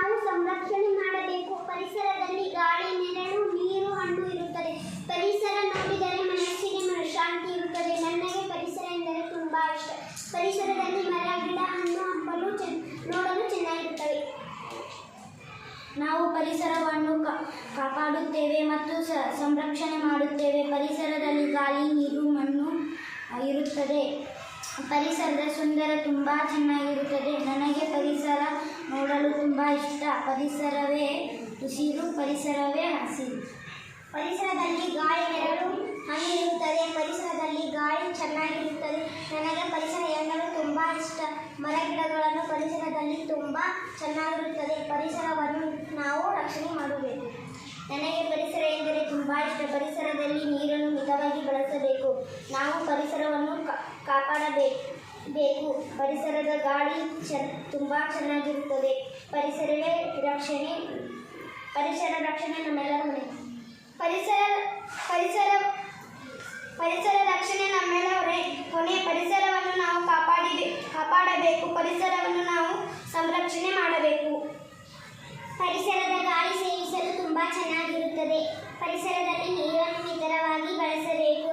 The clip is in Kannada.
ನಾವು ಸಂರಕ್ಷಣೆ ಮಾಡಬೇಕು. ಪರಿಸರದಲ್ಲಿ ಗಾಳಿ, ನೆರಳು, ನೀರು, ಹಣ್ಣು ಇರುತ್ತದೆ. ಪರಿಸರ ನೋಡಿದರೆ ಮನಸ್ಸಿಗೆ ಶಾಂತಿ ಇರುತ್ತದೆ. ನನಗೆ ಪರಿಸರ ಎಂದರೆ ತುಂಬಾ ಇಷ್ಟ. ಪರಿಸರದಲ್ಲಿ ಮರ, ಗಿಡ, ಹಣ್ಣು, ಹಂಪಲು ನೋಡಲು ಚೆನ್ನಾಗಿರುತ್ತವೆ. ನಾವು ಪರಿಸರವನ್ನು ಕಾಪಾಡುತ್ತೇವೆ ಮತ್ತು ಸಂರಕ್ಷಣೆ ಮಾಡುತ್ತೇವೆ. ಪರಿಸರದಲ್ಲಿ ಗಾಳಿ, ನೀರು, ಮಣ್ಣು ಇರುತ್ತದೆ. ಪರಿಸರದ ಸುಂದರ ತುಂಬ ಚೆನ್ನಾಗಿರುತ್ತದೆ. ನನಗೆ ಪರಿಸರ ನೋಡಲು ತುಂಬ ಇಷ್ಟ. ಪರಿಸರವೇ ಉಸಿರು, ಪರಿಸರವೇ ಹಸಿರು. ಪರಿಸರದಲ್ಲಿ ಗಾಳಿ, ನೆರಳು, ಹಣ್ಣು ಇರುತ್ತದೆ. ಪರಿಸರದಲ್ಲಿ ಗಾಳಿ ಚೆನ್ನಾಗಿರುತ್ತದೆ. ನನಗೆ ಪರಿಸರ ಎಂದರೆ ತುಂಬ ಇಷ್ಟ. ಮರ, ಗಿಡಗಳನ್ನು ಪರಿಸರದಲ್ಲಿ ತುಂಬ ಚೆನ್ನಾಗಿರುತ್ತದೆ. ಪರಿಸರವನ್ನು ನಾವು ರಕ್ಷಣೆ ಮಾಡಬೇಕು. ನನಗೆ ಪರಿಸರ ಎಂದರೆ ತುಂಬ ಇಷ್ಟ. ಪರಿಸರದಲ್ಲಿ ನೀರನ್ನು ಮಿತವಾಗಿ ಬಳಸಬೇಕು. ನಾವು ಪರಿಸರವನ್ನು ಕಾಪಾಡಬೇಕು. ಪರಿಸರದ ಗಾಳಿ ತುಂಬ ಚೆನ್ನಾಗಿರುತ್ತದೆ. ಪರಿಸರ ರಕ್ಷಣೆ ನಮ್ಮೆಲ್ಲರ ಹೊಣೆ. ಪರಿಸರ ರಕ್ಷಣೆ ನಮ್ಮೆಲ್ಲರ ಹೊಣೆ. ಪರಿಸರವನ್ನು ನಾವು ಕಾಪಾಡಬೇಕು. ಪರಿಸರವನ್ನು ನಾವು ಸಂರಕ್ಷಣೆ ಮಾಡಬೇಕು. ಪರಿಸರದ ಗಾಳಿ ಸೇವಿಸಲು ತುಂಬ ಚೆನ್ನಾಗಿರುತ್ತದೆ. ಪರಿಸರದಲ್ಲಿ ನೀರನ್ನು ಮಿತವಾಗಿ ಬಳಸಬೇಕು.